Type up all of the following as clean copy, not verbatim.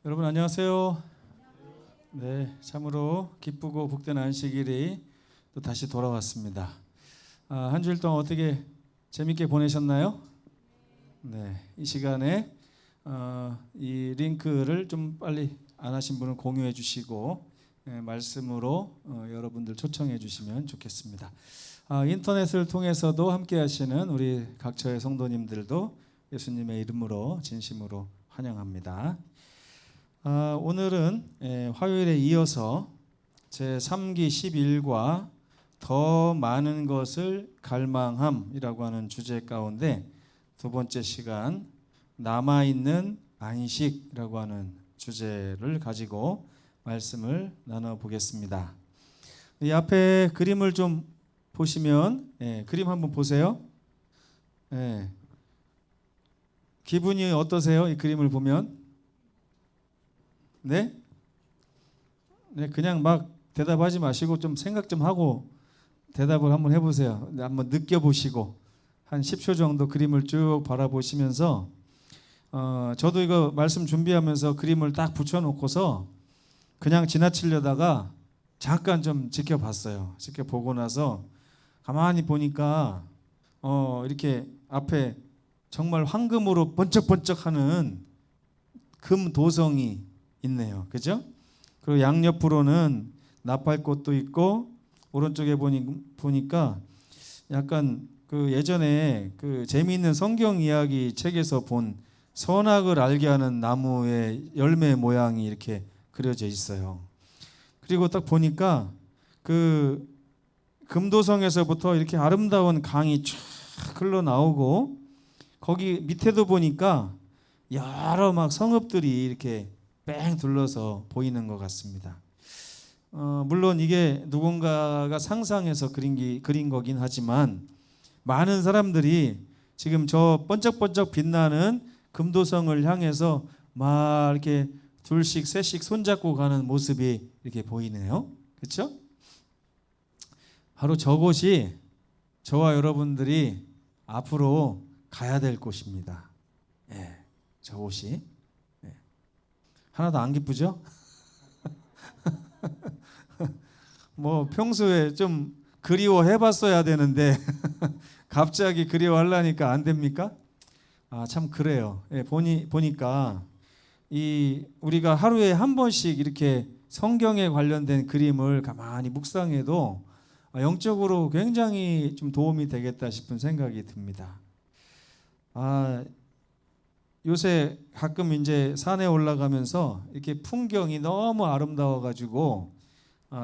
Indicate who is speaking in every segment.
Speaker 1: 여러분 안녕하세요. 네, 참으로 기쁘고 복된 안식일이 또 다시 돌아왔습니다. 한 주일 동안 어떻게 재밌게 보내셨나요? 네, 이 시간에 이 링크를 좀 빨리 안 하신 분은 공유해 주시고 말씀으로 여러분들 초청해 주시면 좋겠습니다. 인터넷을 통해서도 함께 하시는 우리 각처의 성도님들도 예수님의 이름으로 진심으로 환영합니다. 오늘은 화요일에 이어서 제3기 11과 더 많은 것을 갈망함이라고 하는 주제 가운데 두 번째 시간 남아있는 안식이라고 하는 주제를 가지고 말씀을 나눠보겠습니다. 이 앞에 그림을 좀 보시면 그림 한번 보세요. 기분이 어떠세요? 이 그림을 보면? 네? 그냥 막 대답하지 마시고 좀 생각 좀 하고 대답을 한번 해보세요. 한번 느껴보시고 한 10초 정도 그림을 쭉 바라보시면서 저도 이거 말씀 준비하면서 그림을 딱 붙여놓고서 그냥 지나치려다가 잠깐 좀 지켜봤어요. 지켜보고 나서 가만히 보니까 이렇게 앞에 정말 황금으로 번쩍번쩍하는 금 도성이 있네요. 그죠? 그리고 양옆으로는 나팔꽃도 있고 오른쪽에 보니까 약간 그 예전에 그 재미있는 성경 이야기 책에서 본 선악을 알게 하는 나무의 열매 모양이 이렇게 그려져 있어요. 그리고 딱 보니까 그 금도성에서부터 이렇게 아름다운 강이 쫙 흘러나오고 거기 밑에도 보니까 여러 막 성읍들이 이렇게 뺑 둘러서 보이는 것 같습니다. 물론 이게 누군가가 상상해서 그린 거긴 하지만 많은 사람들이 지금 저 번쩍번쩍 빛나는 금도성을 향해서 막 이렇게 둘씩 셋씩 손잡고 가는 모습이 이렇게 보이네요. 그렇죠? 바로 저곳이 저와 여러분들이 앞으로 가야 될 곳입니다. 저곳이 하나도 안 기쁘죠? 뭐 평소에 좀 그리워해봤어야 되는데 갑자기 그리워하려니까 안 됩니까? 참 그래요. 보니까 우리가 하루에 한 번씩 이렇게 성경에 관련된 그림을 가만히 묵상해도 영적으로 굉장히 좀 도움이 되겠다 싶은 생각이 듭니다. 요새 가끔 이제 산에 올라가면서 이렇게 풍경이 너무 아름다워 가지고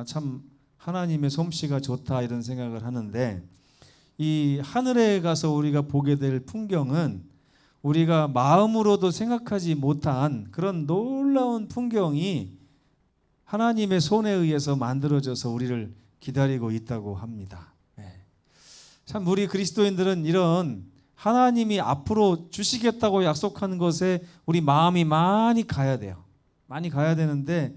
Speaker 1: 참 하나님의 솜씨가 좋다 이런 생각을 하는데 이 하늘에 가서 우리가 보게 될 풍경은 우리가 마음으로도 생각하지 못한 그런 놀라운 풍경이 하나님의 손에 의해서 만들어져서 우리를 기다리고 있다고 합니다. 참 우리 그리스도인들은 이런 하나님이 앞으로 주시겠다고 약속하는 것에 우리 마음이 많이 가야 돼요. 많이 가야 되는데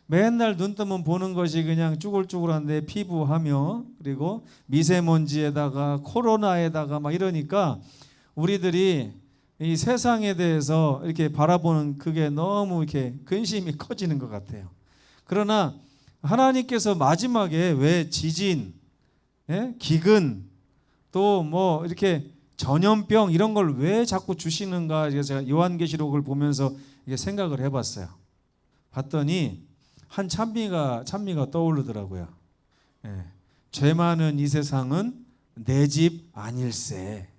Speaker 1: 맨날 눈 뜨면 보는 것이 그냥 쭈글쭈글한데 피부하며 그리고 미세먼지에다가 코로나에다가 막 이러니까 우리들이 이 세상에 대해서 이렇게 바라보는 그게 너무 이렇게 근심이 커지는 것 같아요. 그러나 하나님께서 마지막에 왜 지진, 기근 또 뭐 이렇게 전염병 이런 걸 왜 자꾸 주시는가 제가 요한계시록을 보면서 이게 생각을 해봤어요. 봤더니 한 찬미가 떠오르더라고요. 죄 많은 이 세상은 내 집 아닐세.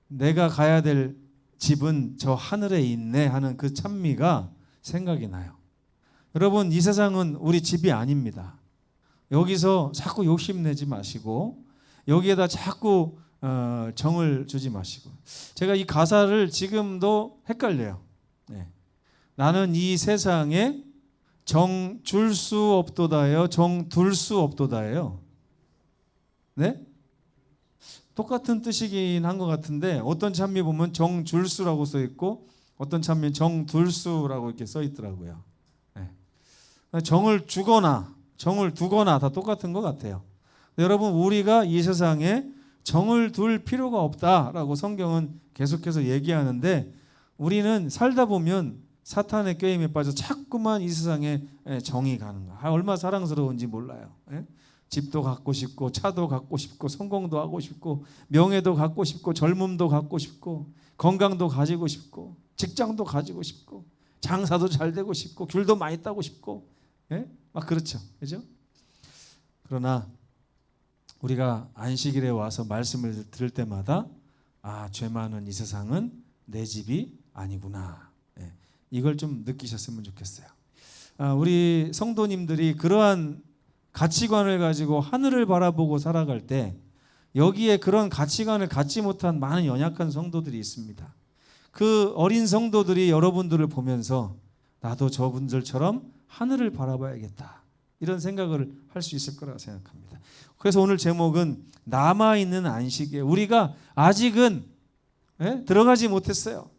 Speaker 1: 내가 가야 될 집은 저 하늘에 있네 하는 그 찬미가 생각이 나요. 여러분 이 세상은 우리 집이 아닙니다. 여기서 자꾸 욕심내지 마시고 여기에다 자꾸 정을 주지 마시고 제가 이 가사를 지금도 헷갈려요. 나는 이 세상에 정 줄 수 없도다예요. 정 둘 수 없도다예요. 네? 똑같은 뜻이긴 한 것 같은데 어떤 찬미 보면 정 줄 수라고 써 있고 어떤 찬미는 정 둘 수라고 이렇게 써 있더라고요. 정을 주거나 정을 두거나 다 똑같은 것 같아요. 여러분 우리가 이 세상에 정을 둘 필요가 없다라고 성경은 계속해서 얘기하는데 우리는 살다 보면 사탄의 꾀임에 빠져 자꾸만 이 세상에 정이 가는 거야. 얼마나 사랑스러운지 몰라요. 집도 갖고 싶고 차도 갖고 싶고 성공도 하고 싶고 명예도 갖고 싶고 젊음도 갖고 싶고 건강도 가지고 싶고 직장도 가지고 싶고 장사도 잘 되고 싶고 귤도 많이 따고 싶고 막 그렇죠. 그죠? 그러나 우리가 안식일에 와서 말씀을 들을 때마다 죄 많은 이 세상은 내 집이 아니구나. 이걸 좀 느끼셨으면 좋겠어요. 우리 성도님들이 그러한 가치관을 가지고 하늘을 바라보고 살아갈 때 여기에 그런 가치관을 갖지 못한 많은 연약한 성도들이 있습니다. 그 어린 성도들이 여러분들을 보면서 나도 저분들처럼 하늘을 바라봐야겠다, 이런 생각을 할 수 있을 거라고 생각합니다. 그래서 오늘 제목은 남아있는 안식에, 우리가 아직은 들어가지 못했어요.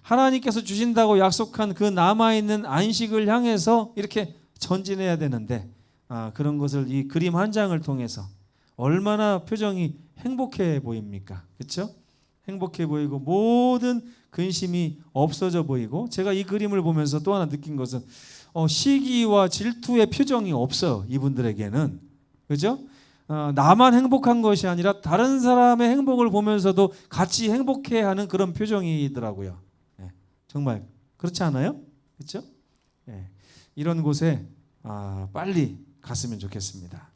Speaker 1: 하나님께서 주신다고 약속한 그 남아있는 안식을 향해서 이렇게 전진해야 되는데 그런 것을 이 그림 한 장을 통해서 얼마나 표정이 행복해 보입니까? 그렇죠? 행복해 보이고 모든 근심이 없어져 보이고, 제가 이 그림을 보면서 또 하나 느낀 것은 시기와 질투의 표정이 없어요. 이분들에게는. 그죠? 나만 행복한 것이 아니라 다른 사람의 행복을 보면서도 같이 행복해하는 그런 표정이더라고요. 정말 그렇지 않아요? 그렇죠? 이런 곳에 빨리 갔으면 좋겠습니다.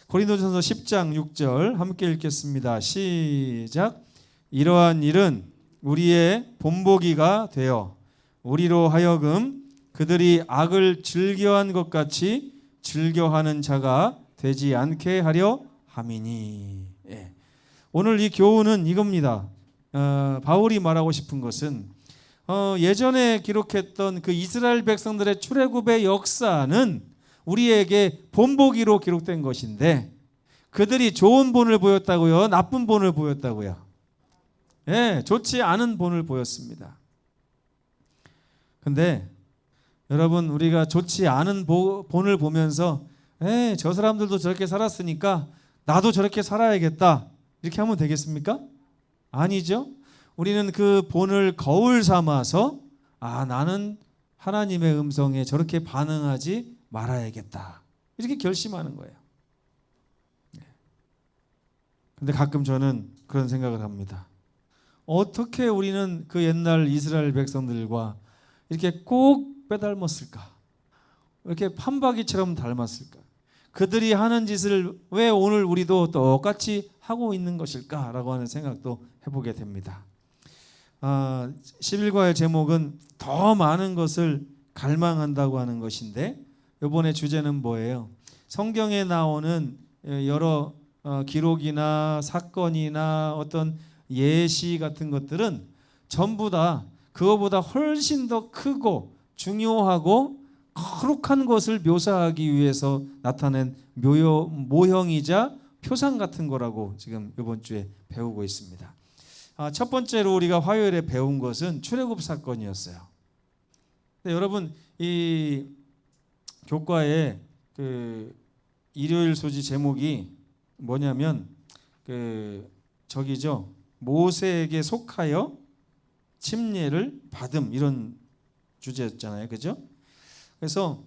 Speaker 1: 고린도전서 10장 6절 함께 읽겠습니다. 시작. 이러한 일은 우리의 본보기가 되어 우리로 하여금 그들이 악을 즐겨한 것 같이 즐겨하는 자가 되지 않게 하려 함이니. 오늘 이 교훈은 이겁니다. 바울이 말하고 싶은 것은 예전에 기록했던 그 이스라엘 백성들의 출애굽의 역사는 우리에게 본보기로 기록된 것인데, 그들이 좋은 본을 보였다고요? 나쁜 본을 보였다고요? 좋지 않은 본을 보였습니다. 근데 여러분, 우리가 좋지 않은 본을 보면서 저 사람들도 저렇게 살았으니까 나도 저렇게 살아야겠다, 이렇게 하면 되겠습니까? 아니죠. 우리는 그 본을 거울 삼아서 나는 하나님의 음성에 저렇게 반응하지 말아야겠다, 이렇게 결심하는 거예요. 근데 가끔 저는 그런 생각을 합니다. 어떻게 우리는 그 옛날 이스라엘 백성들과 이렇게 꼭 빼닮았을까? 이렇게 판박이처럼 닮았을까? 그들이 하는 짓을 왜 오늘 우리도 똑같이 하고 있는 것일까라고 하는 생각도 해보게 됩니다. 11과의 제목은 더 많은 것을 갈망한다고 하는 것인데, 이번에 주제는 뭐예요? 성경에 나오는 여러 기록이나 사건이나 어떤 예시 같은 것들은 전부 다 그거보다 훨씬 더 크고 중요하고 거룩한 것을 묘사하기 위해서 나타낸 모형이자 표상 같은 거라고 지금 이번 주에 배우고 있습니다. 첫 번째로 우리가 화요일에 배운 것은 출애굽 사건이었어요. 근데 여러분, 이 교과의 그 일요일 소지 제목이 뭐냐면 저기죠. 모세에게 속하여 침례를 받음, 이런 주제였잖아요. 그죠? 그래서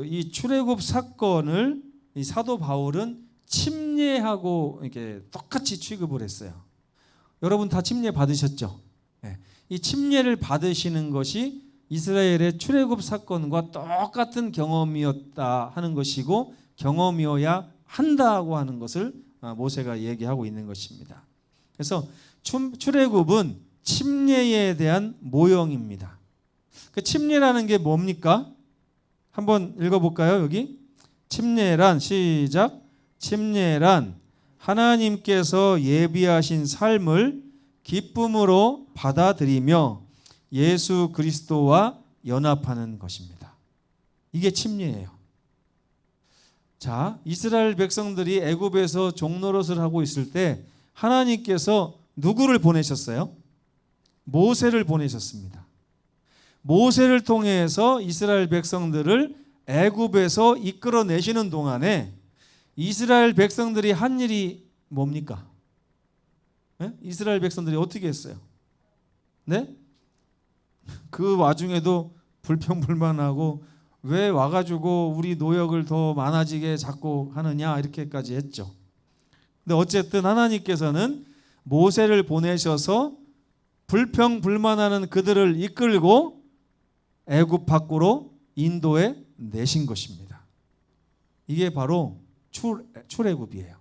Speaker 1: 이 출애굽 사건을 이 사도 바울은 침례하고 이렇게 똑같이 취급을 했어요. 여러분 다 침례 받으셨죠? 이 침례를 받으시는 것이 이스라엘의 출애굽 사건과 똑같은 경험이었다 하는 것이고, 경험이어야 한다고 하는 것을 모세가 얘기하고 있는 것입니다. 그래서 출애굽은 침례에 대한 모형입니다. 그 침례라는 게 뭡니까? 한번 읽어볼까요? 여기 침례란, 시작. 침례란 하나님께서 예비하신 삶을 기쁨으로 받아들이며 예수 그리스도와 연합하는 것입니다. 이게 침례예요. 자, 이스라엘 백성들이 애굽에서 종노릇을 하고 있을 때 하나님께서 누구를 보내셨어요? 모세를 보내셨습니다. 모세를 통해서 이스라엘 백성들을 애굽에서 이끌어내시는 동안에 이스라엘 백성들이 한 일이 뭡니까? 이스라엘 백성들이 어떻게 했어요? 네? 그 와중에도 불평불만하고 왜 와가지고 우리 노역을 더 많아지게 자꾸 하느냐 이렇게까지 했죠. 근데 어쨌든 하나님께서는 모세를 보내셔서 불평불만하는 그들을 이끌고 애굽 밖으로 인도해 내신 것입니다. 이게 바로 출애굽이에요.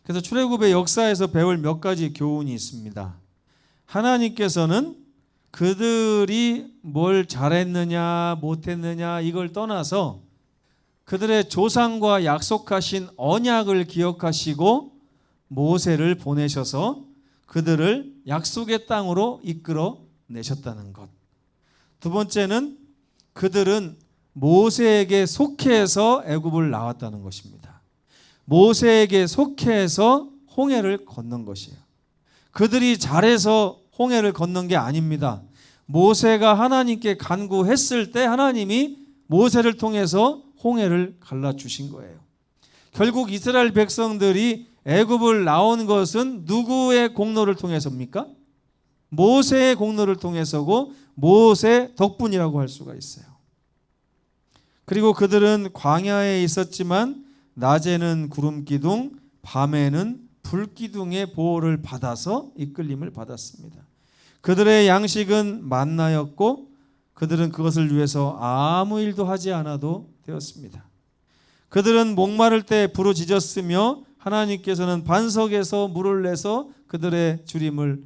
Speaker 1: 그래서 출애굽의 역사에서 배울 몇 가지 교훈이 있습니다. 하나님께서는 그들이 뭘 잘했느냐 못했느냐 이걸 떠나서 그들의 조상과 약속하신 언약을 기억하시고 모세를 보내셔서 그들을 약속의 땅으로 이끌어 내셨다는 것. 두 번째는 그들은 모세에게 속해서 애굽을 나왔다는 것입니다. 모세에게 속해서 홍해를 건넌 것이에요. 그들이 잘해서 홍해를 건넌 게 아닙니다. 모세가 하나님께 간구했을 때 하나님이 모세를 통해서 홍해를 갈라주신 거예요. 결국 이스라엘 백성들이 애굽을 나온 것은 누구의 공로를 통해서입니까? 모세의 공로를 통해서고 모세 덕분이라고 할 수가 있어요. 그리고 그들은 광야에 있었지만 낮에는 구름 기둥, 밤에는 불 기둥의 보호를 받아서 이끌림을 받았습니다. 그들의 양식은 만나였고 그들은 그것을 위해서 아무 일도 하지 않아도 되었습니다. 그들은 목마를 때 부르짖었으며 하나님께서는 반석에서 물을 내서 그들의 주림을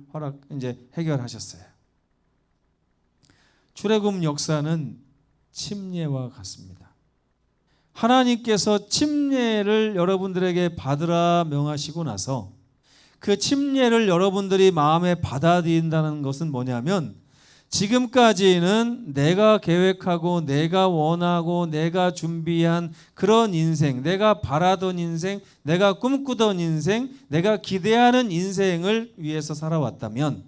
Speaker 1: 해결하셨어요. 출애굽 역사는 침례와 같습니다. 하나님께서 침례를 여러분들에게 받으라 명하시고 나서 그 침례를 여러분들이 마음에 받아들인다는 것은 뭐냐면 지금까지는 내가 계획하고 내가 원하고 내가 준비한 그런 인생, 내가 바라던 인생, 내가 꿈꾸던 인생, 내가 기대하는 인생을 위해서 살아왔다면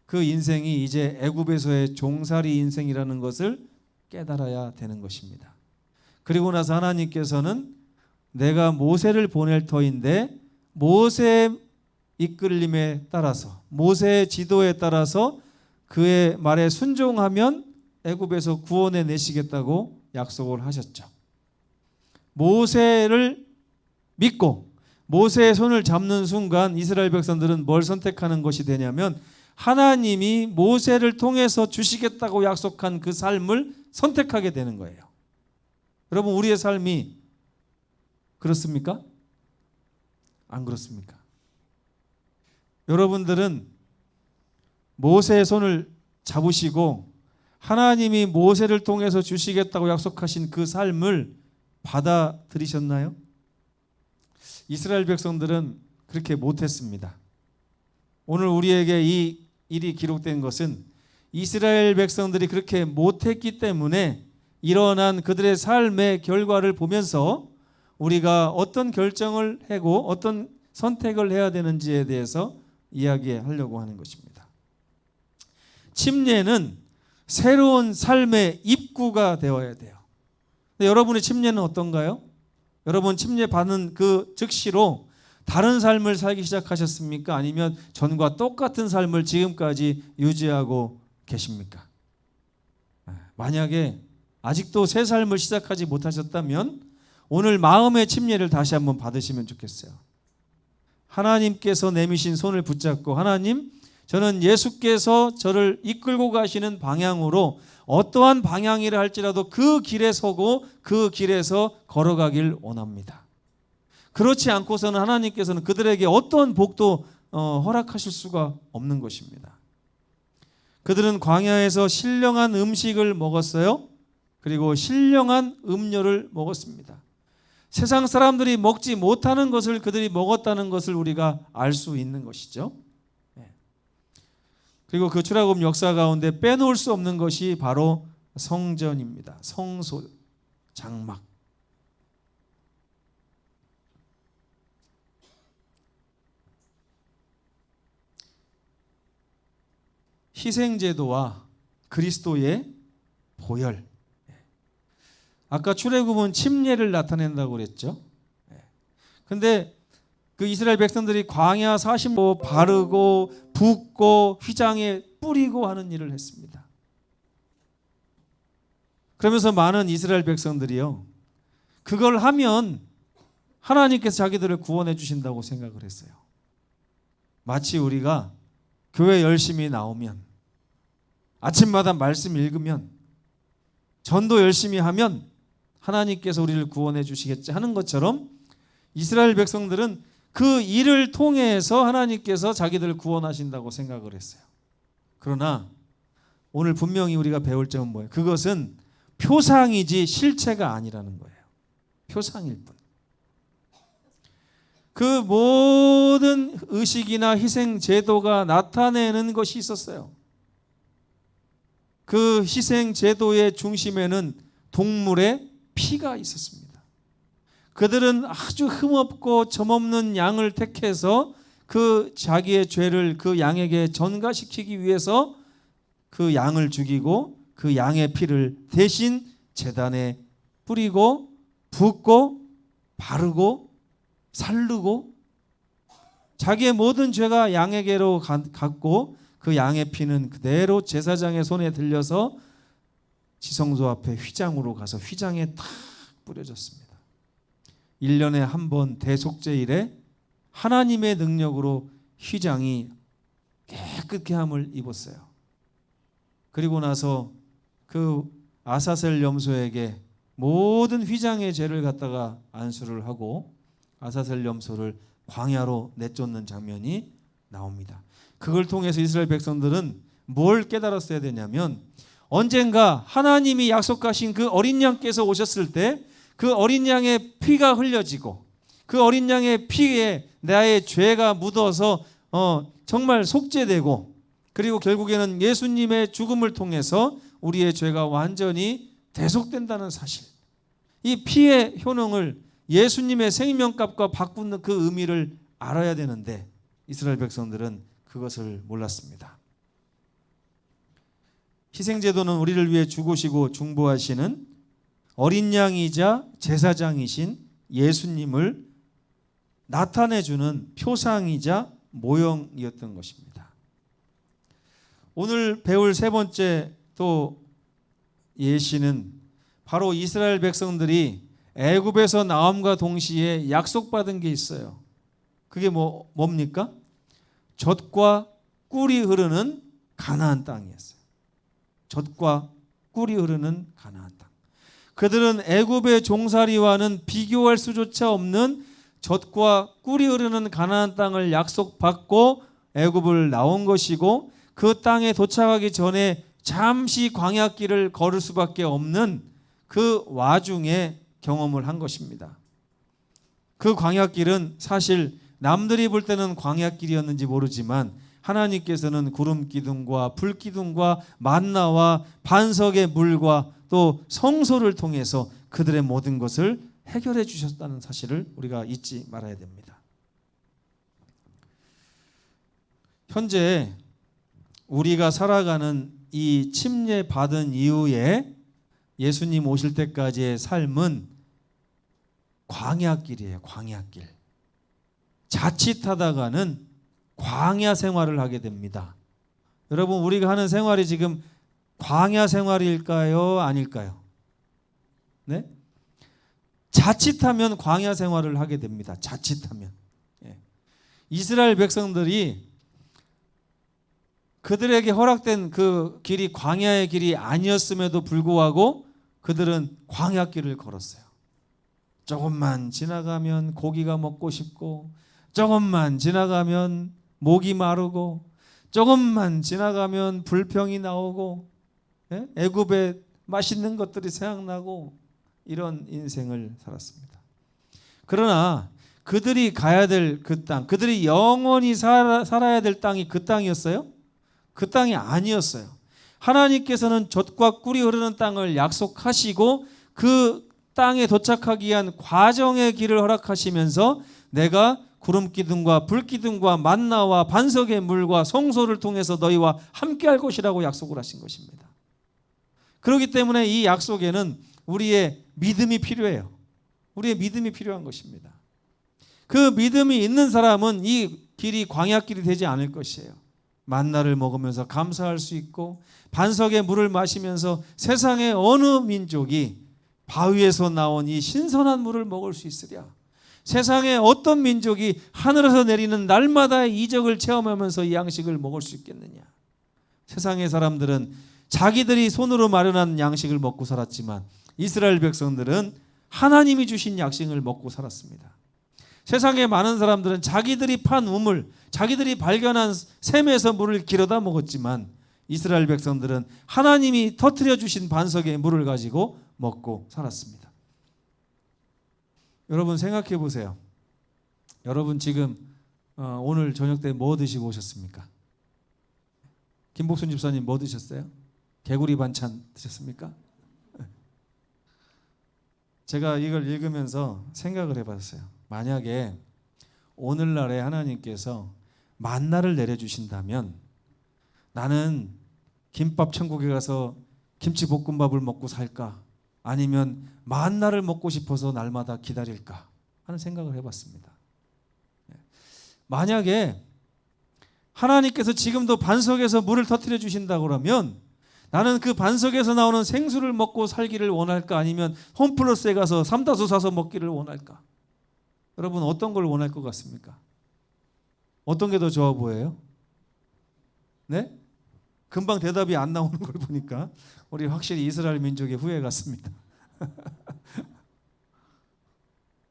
Speaker 1: 그 인생이 이제 애굽에서의 종살이 인생이라는 것을 깨달아야 되는 것입니다. 그리고 나서 하나님께서는 내가 모세를 보낼 터인데 모세의 이끌림에 따라서 모세의 지도에 따라서 그의 말에 순종하면 애굽에서 구원해 내시겠다고 약속을 하셨죠. 모세를 믿고 모세의 손을 잡는 순간 이스라엘 백성들은 뭘 선택하는 것이 되냐면 하나님이 모세를 통해서 주시겠다고 약속한 그 삶을 선택하게 되는 거예요. 여러분 우리의 삶이 그렇습니까? 안 그렇습니까? 여러분들은 모세의 손을 잡으시고 하나님이 모세를 통해서 주시겠다고 약속하신 그 삶을 받아들이셨나요? 이스라엘 백성들은 그렇게 못했습니다. 오늘 우리에게 이 일이 기록된 것은 이스라엘 백성들이 그렇게 못했기 때문에 일어난 그들의 삶의 결과를 보면서 우리가 어떤 결정을 하고 어떤 선택을 해야 되는지에 대해서 이야기하려고 하는 것입니다. 침례는 새로운 삶의 입구가 되어야 돼요. 근데 여러분의 침례는 어떤가요? 여러분 침례 받은 그 즉시로 다른 삶을 살기 시작하셨습니까? 아니면 전과 똑같은 삶을 지금까지 유지하고 계십니까? 만약에 아직도 새 삶을 시작하지 못하셨다면 오늘 마음의 침례를 다시 한번 받으시면 좋겠어요. 하나님께서 내미신 손을 붙잡고 하나님, 저는 예수께서 저를 이끌고 가시는 방향으로 어떠한 방향이라 할지라도 그 길에 서고 그 길에서 걸어가길 원합니다. 그렇지 않고서는 하나님께서는 그들에게 어떠한 복도 허락하실 수가 없는 것입니다. 그들은 광야에서 신령한 음식을 먹었어요. 그리고 신령한 음료를 먹었습니다. 세상 사람들이 먹지 못하는 것을 그들이 먹었다는 것을 우리가 알 수 있는 것이죠. 그리고 그 출애굽 역사 가운데 빼놓을 수 없는 것이 바로 성전입니다. 성소, 장막. 희생제도와 그리스도의 보혈. 아까 출애굽은 침례를 나타낸다고 그랬죠. 근데 그 이스라엘 백성들이 광야 40도 바르고 붓고 휘장에 뿌리고 하는 일을 했습니다. 그러면서 많은 이스라엘 백성들이요, 그걸 하면 하나님께서 자기들을 구원해 주신다고 생각을 했어요. 마치 우리가 교회 열심히 나오면, 아침마다 말씀 읽으면, 전도 열심히 하면 하나님께서 우리를 구원해 주시겠지 하는 것처럼 이스라엘 백성들은 그 일을 통해서 하나님께서 자기들을 구원하신다고 생각을 했어요. 그러나 오늘 분명히 우리가 배울 점은 뭐예요? 그것은 표상이지 실체가 아니라는 거예요. 표상일 뿐. 그 모든 의식이나 희생 제도가 나타내는 것이 있었어요. 그 희생 제도의 중심에는 동물의 피가 있었습니다. 그들은 아주 흠없고 점없는 양을 택해서 그 자기의 죄를 그 양에게 전가시키기 위해서 그 양을 죽이고 그 양의 피를 대신 제단에 뿌리고 붓고 바르고 살르고 자기의 모든 죄가 양에게로 갔고 그 양의 피는 그대로 제사장의 손에 들려서 지성소 앞에 휘장으로 가서 휘장에 탁 뿌려졌습니다. 1년에 한 번 대속죄일에 하나님의 능력으로 휘장이 깨끗게 함을 입었어요. 그리고 나서 그 아사셀 염소에게 모든 휘장의 죄를 갖다가 안수를 하고 아사셀 염소를 광야로 내쫓는 장면이 나옵니다. 그걸 통해서 이스라엘 백성들은 뭘 깨달았어야 되냐면, 언젠가 하나님이 약속하신 그 어린 양께서 오셨을 때 그 어린 양의 피가 흘려지고 그 어린 양의 피에 나의 죄가 묻어서 정말 속죄되고, 그리고 결국에는 예수님의 죽음을 통해서 우리의 죄가 완전히 대속된다는 사실, 이 피의 효능을 예수님의 생명값과 바꾸는 그 의미를 알아야 되는데 이스라엘 백성들은 그것을 몰랐습니다. 희생제도는 우리를 위해 죽으시고 중보하시는 어린 양이자 제사장이신 예수님을 나타내주는 표상이자 모형이었던 것입니다. 오늘 배울 세 번째 또 예시는 바로 이스라엘 백성들이 애굽에서 나옴과 동시에 약속받은 게 있어요. 그게 뭡니까? 젖과 꿀이 흐르는 가나안 땅이었어요. 젖과 꿀이 흐르는 가나안 땅. 그들은 애굽의 종살이와는 비교할 수조차 없는 젖과 꿀이 흐르는 가나안 땅을 약속받고 애굽을 나온 것이고, 그 땅에 도착하기 전에 잠시 광야길을 걸을 수밖에 없는 그 와중에 경험을 한 것입니다. 그 광야길은 사실 남들이 볼 때는 광야길이었는지 모르지만 하나님께서는 구름 기둥과 불 기둥과 만나와 반석의 물과 또 성소를 통해서 그들의 모든 것을 해결해 주셨다는 사실을 우리가 잊지 말아야 됩니다. 현재 우리가 살아가는 이 침례받은 이후에 예수님 오실 때까지의 삶은 광야길이에요. 광야길. 자칫하다가는 광야 생활을 하게 됩니다. 여러분, 우리가 하는 생활이 지금 광야 생활일까요? 아닐까요? 네? 자칫하면 광야 생활을 하게 됩니다. 자칫하면. 이스라엘 백성들이 그들에게 허락된 그 길이 광야의 길이 아니었음에도 불구하고 그들은 광야길을 걸었어요. 조금만 지나가면 고기가 먹고 싶고, 조금만 지나가면 목이 마르고, 조금만 지나가면 불평이 나오고, 애굽에 맛있는 것들이 생각나고, 이런 인생을 살았습니다. 그러나 그들이 가야 될 그 땅, 그들이 영원히 살아야 될 땅이 그 땅이었어요? 그 땅이 아니었어요. 하나님께서는 젖과 꿀이 흐르는 땅을 약속하시고 그 땅에 도착하기 위한 과정의 길을 허락하시면서 내가 구름 기둥과 불 기둥과 만나와 반석의 물과 성소를 통해서 너희와 함께할 것이라고 약속을 하신 것입니다. 그렇기 때문에 이 약속에는 우리의 믿음이 필요해요. 우리의 믿음이 필요한 것입니다. 그 믿음이 있는 사람은 이 길이 광야길이 되지 않을 것이에요. 만나를 먹으면서 감사할 수 있고 반석의 물을 마시면서 세상의 어느 민족이 바위에서 나온 이 신선한 물을 먹을 수 있으랴. 세상의 어떤 민족이 하늘에서 내리는 날마다의 이적을 체험하면서 이 양식을 먹을 수 있겠느냐. 세상의 사람들은 자기들이 손으로 마련한 양식을 먹고 살았지만 이스라엘 백성들은 하나님이 주신 양식을 먹고 살았습니다. 세상의 많은 사람들은 자기들이 판 우물, 자기들이 발견한 샘에서 물을 길어다 먹었지만 이스라엘 백성들은 하나님이 터뜨려 주신 반석의 물을 가지고 먹고 살았습니다. 여러분 생각해 보세요. 여러분 지금 오늘 저녁 때 뭐 드시고 오셨습니까? 김복순 집사님 뭐 드셨어요? 개구리 반찬 드셨습니까? 제가 이걸 읽으면서 생각을 해봤어요. 만약에 오늘날에 하나님께서 만나를 내려주신다면 나는 김밥 천국에 가서 김치볶음밥을 먹고 살까? 아니면 만나를 먹고 싶어서 날마다 기다릴까? 하는 생각을 해봤습니다. 만약에 하나님께서 지금도 반석에서 물을 터뜨려 주신다고 그러면 나는 그 반석에서 나오는 생수를 먹고 살기를 원할까? 아니면 홈플러스에 가서 삼다수 사서 먹기를 원할까? 여러분 어떤 걸 원할 것 같습니까? 어떤 게 더 좋아 보여요? 네? 금방 대답이 안 나오는 걸 보니까 우리 확실히 이스라엘 민족의 후회 같습니다.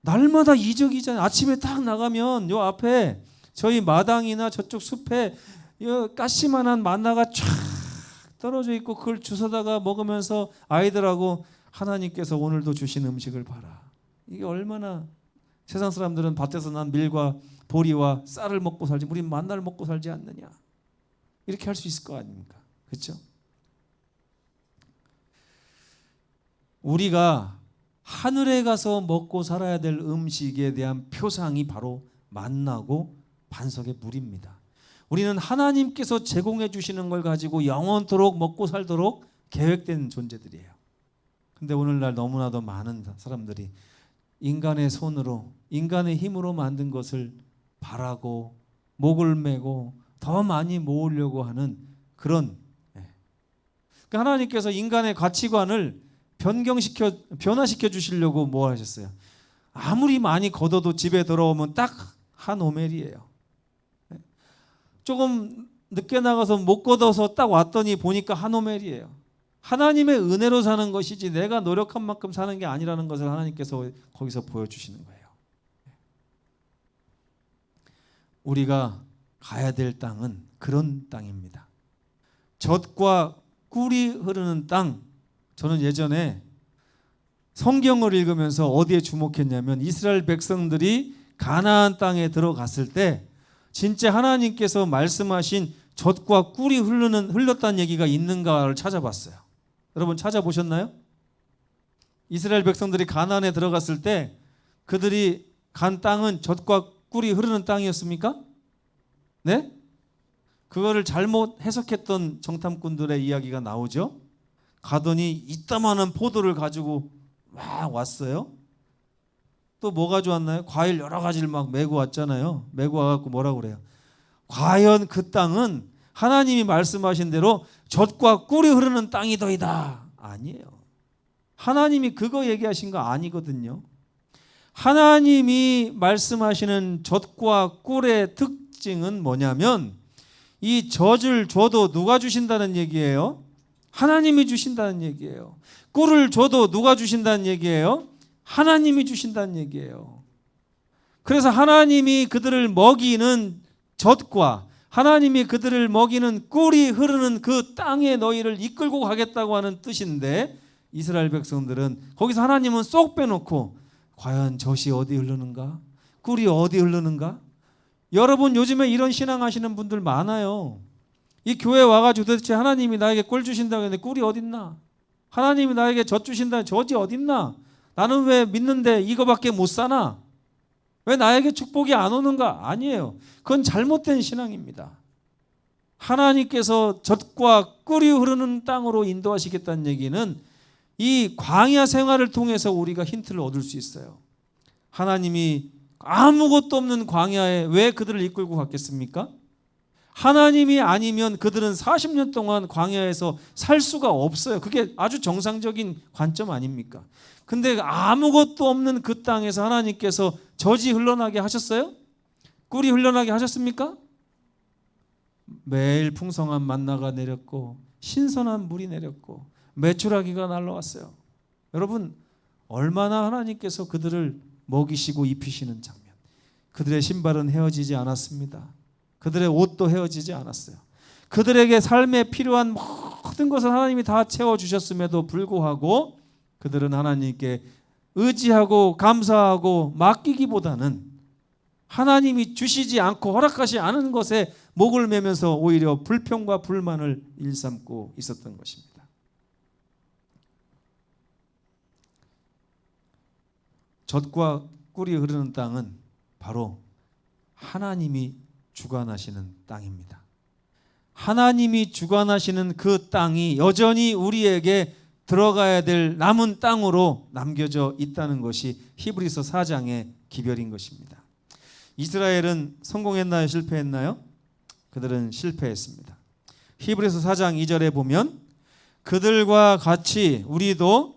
Speaker 1: 날마다 이적이잖아요. 아침에 딱 나가면 요 앞에 저희 마당이나 저쪽 숲에 가시만한 만나가 쫙 떨어져 있고 그걸 주워다가 먹으면서 아이들하고 하나님께서 오늘도 주신 음식을 봐라. 이게 얼마나 세상 사람들은 밭에서 난 밀과 보리와 쌀을 먹고 살지 우리는 만나를 먹고 살지 않느냐. 이렇게 할 수 있을 거 아닙니까? 그렇죠? 우리가 하늘에 가서 먹고 살아야 될 음식에 대한 표상이 바로 만나고 반석의 물입니다. 우리는 하나님께서 제공해 주시는 걸 가지고 영원토록 먹고 살도록 계획된 존재들이에요. 근데 오늘날 너무나도 많은 사람들이 인간의 손으로 인간의 힘으로 만든 것을 바라고 목을 메고 더 많이 모으려고 하는 그런 그러니까 하나님께서 인간의 가치관을 변화시켜 주시려고 뭐 하셨어요? 아무리 많이 걷어도 집에 들어오면 딱 한 오멜이에요. 조금 늦게 나가서 못 걷어서 딱 왔더니 보니까 한 오멜이에요. 하나님의 은혜로 사는 것이지 내가 노력한 만큼 사는 게 아니라는 것을 하나님께서 거기서 보여주시는 거예요. 우리가 가야 될 땅은 그런 땅입니다. 젖과 꿀이 흐르는 땅. 저는 예전에 성경을 읽으면서 어디에 주목했냐면 이스라엘 백성들이 가나안 땅에 들어갔을 때 진짜 하나님께서 말씀하신 젖과 꿀이 흘렀다는 얘기가 있는가를 찾아봤어요. 여러분 찾아보셨나요? 이스라엘 백성들이 가나안에 들어갔을 때 그들이 간 땅은 젖과 꿀이 흐르는 땅이었습니까? 네? 그거를 잘못 해석했던 정탐꾼들의 이야기가 나오죠. 가더니 이따만한 포도를 가지고 막 왔어요. 또 뭐 가져왔나요? 과일 여러 가지를 막 메고 왔잖아요. 메고 와갖고 뭐라고 그래요? 과연 그 땅은 하나님이 말씀하신 대로 젖과 꿀이 흐르는 땅이더이다. 아니에요. 하나님이 그거 얘기하신 거 아니거든요. 하나님이 말씀하시는 젖과 꿀의 특징은 뭐냐면 이 젖을 줘도 누가 주신다는 얘기예요? 하나님이 주신다는 얘기예요. 꿀을 줘도 누가 주신다는 얘기예요? 하나님이 주신다는 얘기예요. 그래서 하나님이 그들을 먹이는 젖과 하나님이 그들을 먹이는 꿀이 흐르는 그 땅에 너희를 이끌고 가겠다고 하는 뜻인데 이스라엘 백성들은 거기서 하나님은 쏙 빼놓고 과연 젖이 어디 흐르는가? 꿀이 어디 흐르는가? 여러분 요즘에 이런 신앙하시는 분들 많아요. 이 교회 와가지고 도대체 하나님이 나에게 꿀 주신다고 했는데 꿀이 어딨나? 하나님이 나에게 젖 주신다고 젖이 어딨나? 나는 왜 믿는데 이거밖에 못 사나? 왜 나에게 축복이 안 오는가? 아니에요. 그건 잘못된 신앙입니다. 하나님께서 젖과 꿀이 흐르는 땅으로 인도하시겠다는 얘기는 이 광야 생활을 통해서 우리가 힌트를 얻을 수 있어요. 하나님이 아무것도 없는 광야에 왜 그들을 이끌고 갔겠습니까? 하나님이 아니면 그들은 40년 동안 광야에서 살 수가 없어요. 그게 아주 정상적인 관점 아닙니까? 근데 아무것도 없는 그 땅에서 하나님께서 젖이 흘러나게 하셨어요? 꿀이 흘러나게 하셨습니까? 매일 풍성한 만나가 내렸고 신선한 물이 내렸고 메추라기가 날라왔어요. 여러분, 얼마나 하나님께서 그들을 먹이시고 입히시는 장면. 그들의 신발은 헤어지지 않았습니다. 그들의 옷도 헤어지지 않았어요. 그들에게 삶에 필요한 모든 것을 하나님이 다 채워주셨음에도 불구하고 그들은 하나님께 의지하고 감사하고 맡기기보다는 하나님이 주시지 않고 허락하지 않은 것에 목을 매면서 오히려 불평과 불만을 일삼고 있었던 것입니다. 젖과 꿀이 흐르는 땅은 바로 하나님이 주관하시는 땅입니다. 하나님이 주관하시는 그 땅이 여전히 우리에게 들어가야 될 남은 땅으로 남겨져 있다는 것이 히브리서 4장의 기별인 것입니다. 이스라엘은 성공했나요? 실패했나요? 그들은 실패했습니다. 히브리서 4장 2절에 보면 그들과 같이 우리도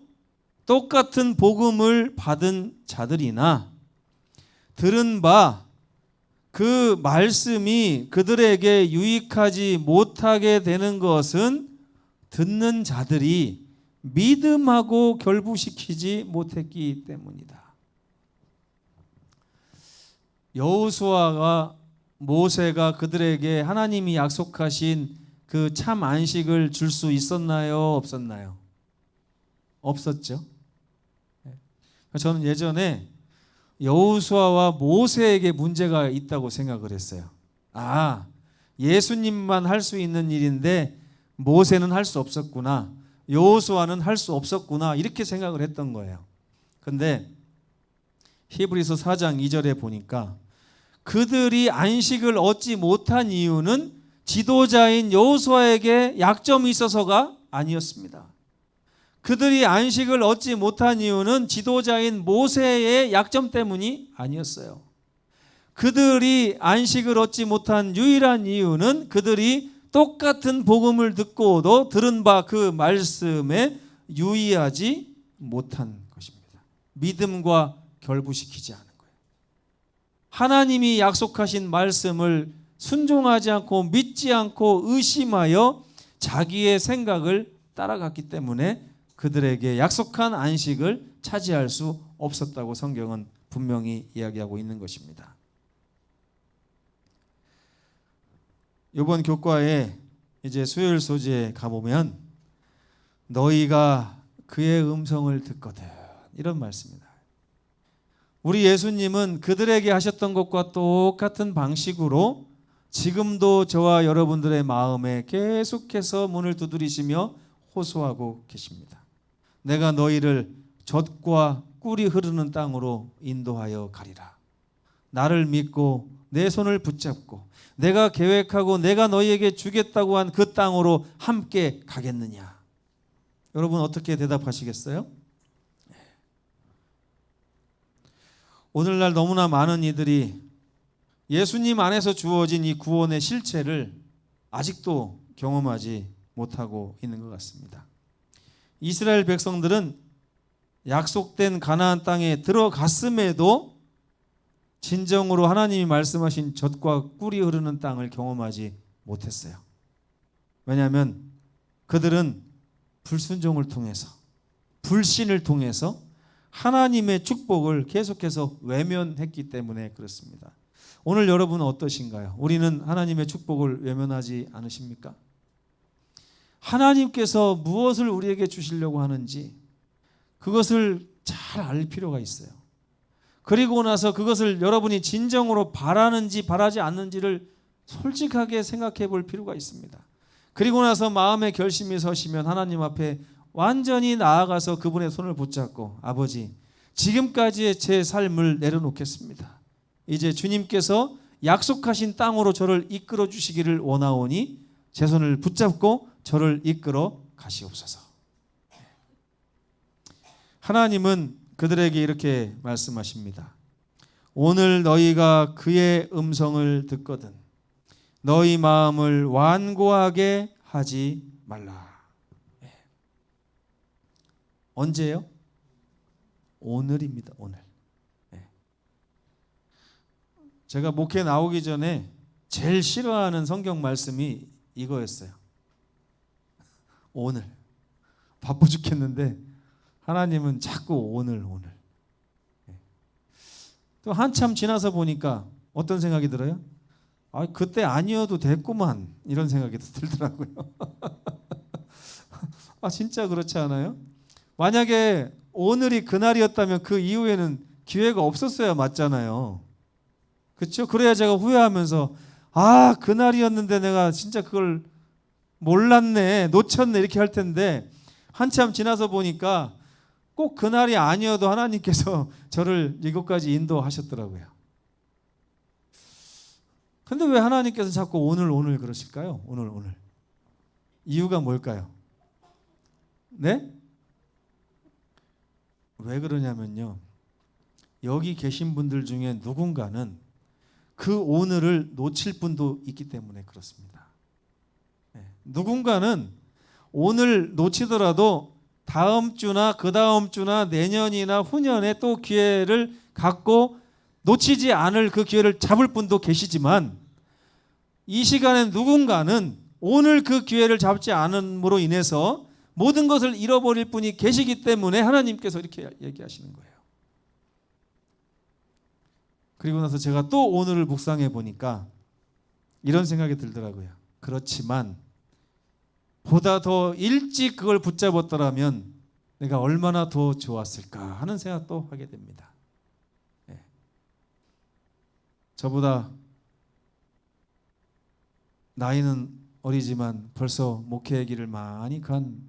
Speaker 1: 똑같은 복음을 받은 자들이나 들은 바 그 말씀이 그들에게 유익하지 못하게 되는 것은 듣는 자들이 믿음하고 결부시키지 못했기 때문이다. 여호수아와 모세가 그들에게 하나님이 약속하신 그 참 안식을 줄 수 있었나요? 없었나요? 없었죠. 저는 예전에 여호수아와 모세에게 문제가 있다고 생각을 했어요. 예수님만 할 수 있는 일인데 모세는 할 수 없었구나. 여호수아는 할 수 없었구나. 이렇게 생각을 했던 거예요. 근데 히브리서 4장 2절에 보니까 그들이 안식을 얻지 못한 이유는 지도자인 여호수아에게 약점이 있어서가 아니었습니다. 그들이 안식을 얻지 못한 이유는 지도자인 모세의 약점 때문이 아니었어요. 그들이 안식을 얻지 못한 유일한 이유는 그들이 똑같은 복음을 듣고도 들은 바 그 말씀에 유의하지 못한 것입니다. 믿음과 결부시키지 않은 거예요. 하나님이 약속하신 말씀을 순종하지 않고 믿지 않고 의심하여 자기의 생각을 따라갔기 때문에 그들에게 약속한 안식을 차지할 수 없었다고 성경은 분명히 이야기하고 있는 것입니다. 이번 교과에 이제 수요일 소지에 가보면 너희가 그의 음성을 듣거든 이런 말씀입니다. 우리 예수님은 그들에게 하셨던 것과 똑같은 방식으로 지금도 저와 여러분들의 마음에 계속해서 문을 두드리시며 호소하고 계십니다. 내가 너희를 젖과 꿀이 흐르는 땅으로 인도하여 가리라. 나를 믿고 내 손을 붙잡고 내가 계획하고 내가 너희에게 주겠다고 한 그 땅으로 함께 가겠느냐? 여러분 어떻게 대답하시겠어요? 오늘날 너무나 많은 이들이 예수님 안에서 주어진 이 구원의 실체를 아직도 경험하지 못하고 있는 것 같습니다. 이스라엘 백성들은 약속된 가나안 땅에 들어갔음에도 진정으로 하나님이 말씀하신 젖과 꿀이 흐르는 땅을 경험하지 못했어요. 왜냐하면 그들은 불순종을 통해서 불신을 통해서 하나님의 축복을 계속해서 외면했기 때문에 그렇습니다. 오늘 여러분은 어떠신가요? 우리는 하나님의 축복을 외면하지 않으십니까? 하나님께서 무엇을 우리에게 주시려고 하는지 그것을 잘 알 필요가 있어요. 그리고 나서 그것을 여러분이 진정으로 바라는지 바라지 않는지를 솔직하게 생각해 볼 필요가 있습니다. 그리고 나서 마음의 결심이 서시면 하나님 앞에 완전히 나아가서 그분의 손을 붙잡고 아버지, 지금까지의 제 삶을 내려놓겠습니다. 이제 주님께서 약속하신 땅으로 저를 이끌어 주시기를 원하오니 제 손을 붙잡고 저를 이끌어 가시옵소서. 하나님은 그들에게 이렇게 말씀하십니다. 오늘 너희가 그의 음성을 듣거든 너희 마음을 완고하게 하지 말라. 언제요? 오늘입니다. 오늘. 제가 목회 나오기 전에 제일 싫어하는 성경 말씀이 이거였어요. 오늘. 바빠 죽겠는데 하나님은 자꾸 오늘. 또 한참 지나서 보니까 어떤 생각이 들어요? 그때 아니어도 됐구만 이런 생각이 들더라고요. 진짜 그렇지 않아요? 만약에 오늘이 그날이었다면 그 이후에는 기회가 없었어야 맞잖아요. 그렇죠? 그래야 제가 후회하면서 그날이었는데 내가 진짜 그걸 몰랐네, 놓쳤네 이렇게 할 텐데 한참 지나서 보니까 꼭 그날이 아니어도 하나님께서 저를 이곳까지 인도하셨더라고요. 근데 왜 하나님께서 자꾸 오늘 그러실까요? 오늘. 이유가 뭘까요? 네? 왜 그러냐면요. 여기 계신 분들 중에 누군가는 그 오늘을 놓칠 분도 있기 때문에 그렇습니다. 누군가는 오늘 놓치더라도 다음 주나 그 다음 주나 내년이나 후년에 또 기회를 갖고 놓치지 않을 그 기회를 잡을 분도 계시지만 이 시간에 누군가는 오늘 그 기회를 잡지 않음으로 인해서 모든 것을 잃어버릴 분이 계시기 때문에 하나님께서 이렇게 얘기하시는 거예요. 그리고 나서 제가 또 오늘을 묵상해 보니까 이런 생각이 들더라고요. 그렇지만 보다 더 일찍 그걸 붙잡았더라면 내가 얼마나 더 좋았을까 하는 생각도 하게 됩니다. 저보다 나이는 어리지만 벌써 목회의 길을 많이 간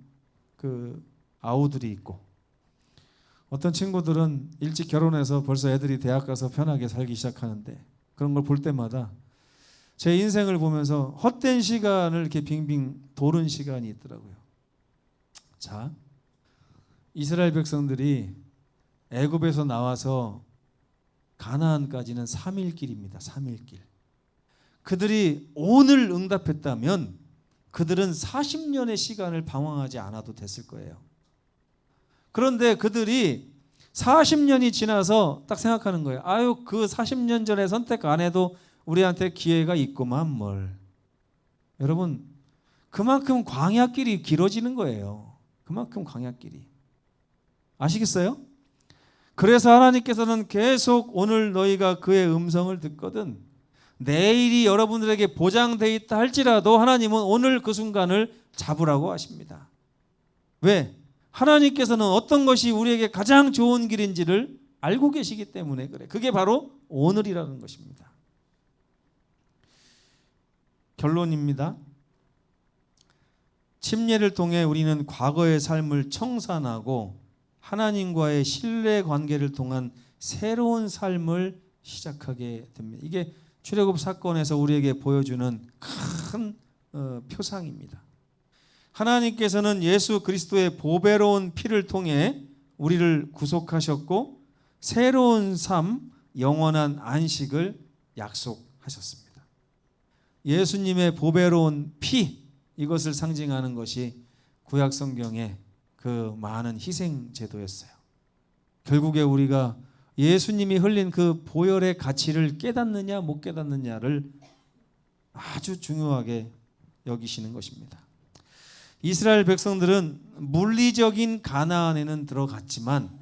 Speaker 1: 그 아우들이 있고 어떤 친구들은 일찍 결혼해서 벌써 애들이 대학 가서 편하게 살기 시작하는데 그런 걸 볼 때마다 제 인생을 보면서 헛된 시간을 이렇게 빙빙 도는 시간이 있더라고요. 자, 이스라엘 백성들이 애굽에서 나와서 가나안까지는 3일 길입니다. 3일 길. 그들이 오늘 응답했다면 그들은 40년의 시간을 방황하지 않아도 됐을 거예요. 그런데 그들이 40년이 지나서 딱 생각하는 거예요. 그 40년 전에 선택 안 해도 우리한테 기회가 있구만 뭘. 여러분, 그만큼 광야길이 길어지는 거예요. 그만큼 광야길이. 아시겠어요? 그래서 하나님께서는 계속 오늘 너희가 그의 음성을 듣거든 내일이 여러분들에게 보장되어 있다 할지라도 하나님은 오늘 그 순간을 잡으라고 하십니다. 왜? 하나님께서는 어떤 것이 우리에게 가장 좋은 길인지를 알고 계시기 때문에 그래. 그게 바로 오늘이라는 것입니다. 결론입니다. 침례를 통해 우리는 과거의 삶을 청산하고 하나님과의 신뢰 관계를 통한 새로운 삶을 시작하게 됩니다. 이게 출애굽 사건에서 우리에게 보여주는 큰 표상입니다. 하나님께서는 예수 그리스도의 보배로운 피를 통해 우리를 구속하셨고 새로운 삶, 영원한 안식을 약속하셨습니다. 예수님의 보배로운 피, 이것을 상징하는 것이 구약 성경의 그 많은 희생 제도였어요. 결국에 우리가 예수님이 흘린 그 보혈의 가치를 깨닫느냐 못 깨닫느냐를 아주 중요하게 여기시는 것입니다. 이스라엘 백성들은 물리적인 가나안에는 들어갔지만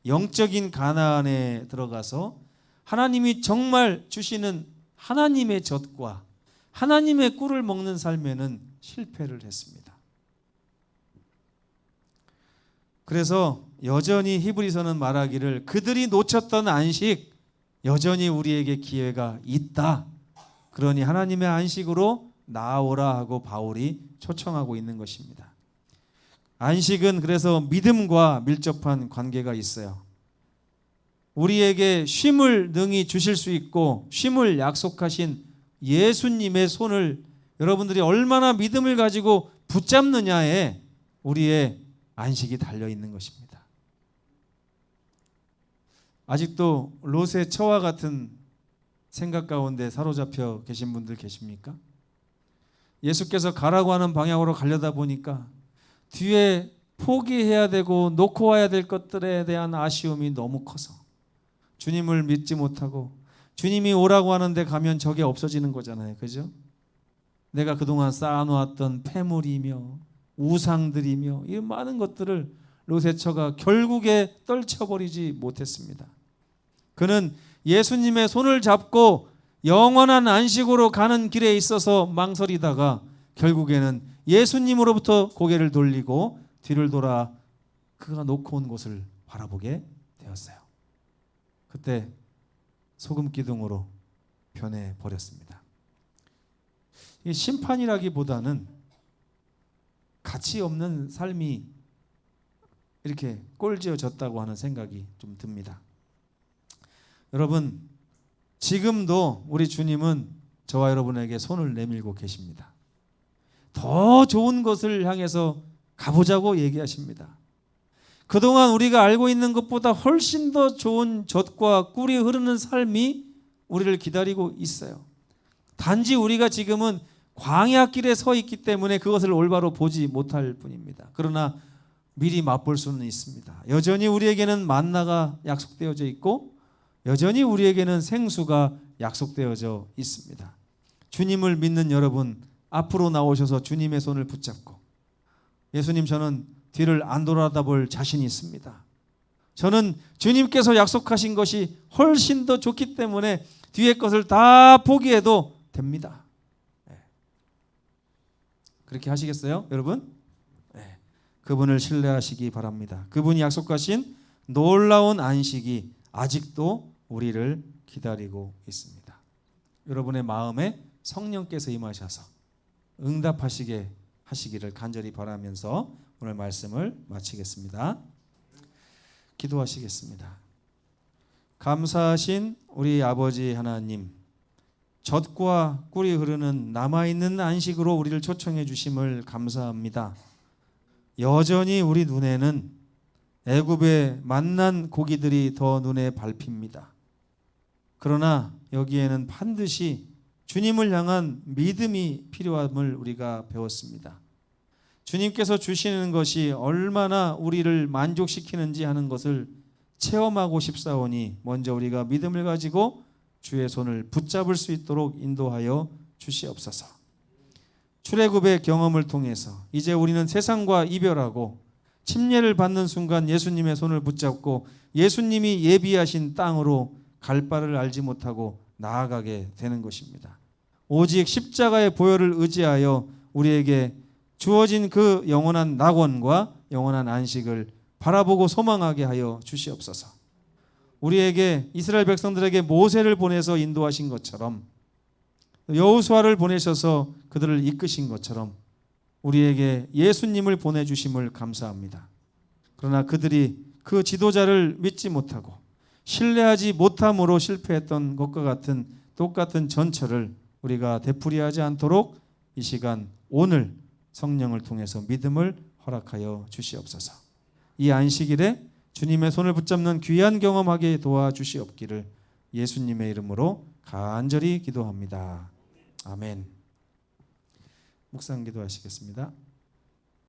Speaker 1: 영적인 가나안에 들어가서 하나님이 정말 주시는 하나님의 젖과 하나님의 꿀을 먹는 삶에는 실패를 했습니다. 그래서 여전히 히브리서는 말하기를 그들이 놓쳤던 안식 여전히 우리에게 기회가 있다. 그러니 하나님의 안식으로 나아오라 하고 바울이 초청하고 있는 것입니다. 안식은 그래서 믿음과 밀접한 관계가 있어요. 우리에게 쉼을 능히 주실 수 있고 쉼을 약속하신 예수님의 손을 여러분들이 얼마나 믿음을 가지고 붙잡느냐에 우리의 안식이 달려 있는 것입니다. 아직도 롯의 처와 같은 생각 가운데 사로잡혀 계신 분들 계십니까? 예수께서 가라고 하는 방향으로 가려다 보니까 뒤에 포기해야 되고 놓고 와야 될 것들에 대한 아쉬움이 너무 커서 주님을 믿지 못하고 주님이 오라고 하는데 가면 저게 없어지는 거잖아요. 그죠? 내가 그동안 쌓아놓았던 폐물이며 우상들이며 이 많은 것들을 롯의 처가 결국에 떨쳐버리지 못했습니다. 그는 예수님의 손을 잡고 영원한 안식으로 가는 길에 있어서 망설이다가 결국에는 예수님으로부터 고개를 돌리고 뒤를 돌아 그가 놓고 온 곳을 바라보게 되었어요. 그때 소금 기둥으로 변해 버렸습니다. 이 심판이라기보다는 가치 없는 삶이 이렇게 꼴지어졌다고 하는 생각이 좀 듭니다. 여러분, 지금도 우리 주님은 저와 여러분에게 손을 내밀고 계십니다. 더 좋은 것을 향해서 가보자고 얘기하십니다. 그동안 우리가 알고 있는 것보다 훨씬 더 좋은 젖과 꿀이 흐르는 삶이 우리를 기다리고 있어요. 단지 우리가 지금은 광야길에 서 있기 때문에 그것을 올바로 보지 못할 뿐입니다. 그러나 미리 맛볼 수는 있습니다. 여전히 우리에게는 만나가 약속되어져 있고 여전히 우리에게는 생수가 약속되어져 있습니다. 주님을 믿는 여러분, 앞으로 나오셔서 주님의 손을 붙잡고 예수님, 저는 뒤를 안 돌아다볼 자신이 있습니다. 저는 주님께서 약속하신 것이 훨씬 더 좋기 때문에 뒤의 것을 다 포기해도 됩니다. 그렇게 하시겠어요, 여러분? 네. 그분을 신뢰하시기 바랍니다. 그분이 약속하신 놀라운 안식이 아직도 우리를 기다리고 있습니다. 여러분의 마음에 성령께서 임하셔서 응답하시게 하시기를 간절히 바라면서 오늘 말씀을 마치겠습니다. 기도하시겠습니다. 감사하신 우리 아버지 하나님, 젖과 꿀이 흐르는 남아있는 안식으로 우리를 초청해 주심을 감사합니다. 여전히 우리 눈에는 애굽의 만난 고기들이 더 눈에 밟힙니다. 그러나 여기에는 반드시 주님을 향한 믿음이 필요함을 우리가 배웠습니다. 주님께서 주시는 것이 얼마나 우리를 만족시키는지 하는 것을 체험하고 싶사오니 먼저 우리가 믿음을 가지고 주의 손을 붙잡을 수 있도록 인도하여 주시옵소서. 출애굽의 경험을 통해서 이제 우리는 세상과 이별하고 침례를 받는 순간 예수님의 손을 붙잡고 예수님이 예비하신 땅으로 갈 바를 알지 못하고 나아가게 되는 것입니다. 오직 십자가의 보혈을 의지하여 우리에게 주어진 그 영원한 낙원과 영원한 안식을 바라보고 소망하게 하여 주시옵소서. 우리에게 이스라엘 백성들에게 모세를 보내서 인도하신 것처럼 여호수아를 보내셔서 그들을 이끄신 것처럼 우리에게 예수님을 보내주심을 감사합니다. 그러나 그들이 그 지도자를 믿지 못하고 신뢰하지 못함으로 실패했던 것과 같은 똑같은 전철을 우리가 되풀이하지 않도록 이 시간 오늘 성령을 통해서 믿음을 허락하여 주시옵소서. 이 안식일에 주님의 손을 붙잡는 귀한 경험하게 도와주시옵기를 예수님의 이름으로 간절히 기도합니다. 아멘. 묵상 기도하시겠습니다.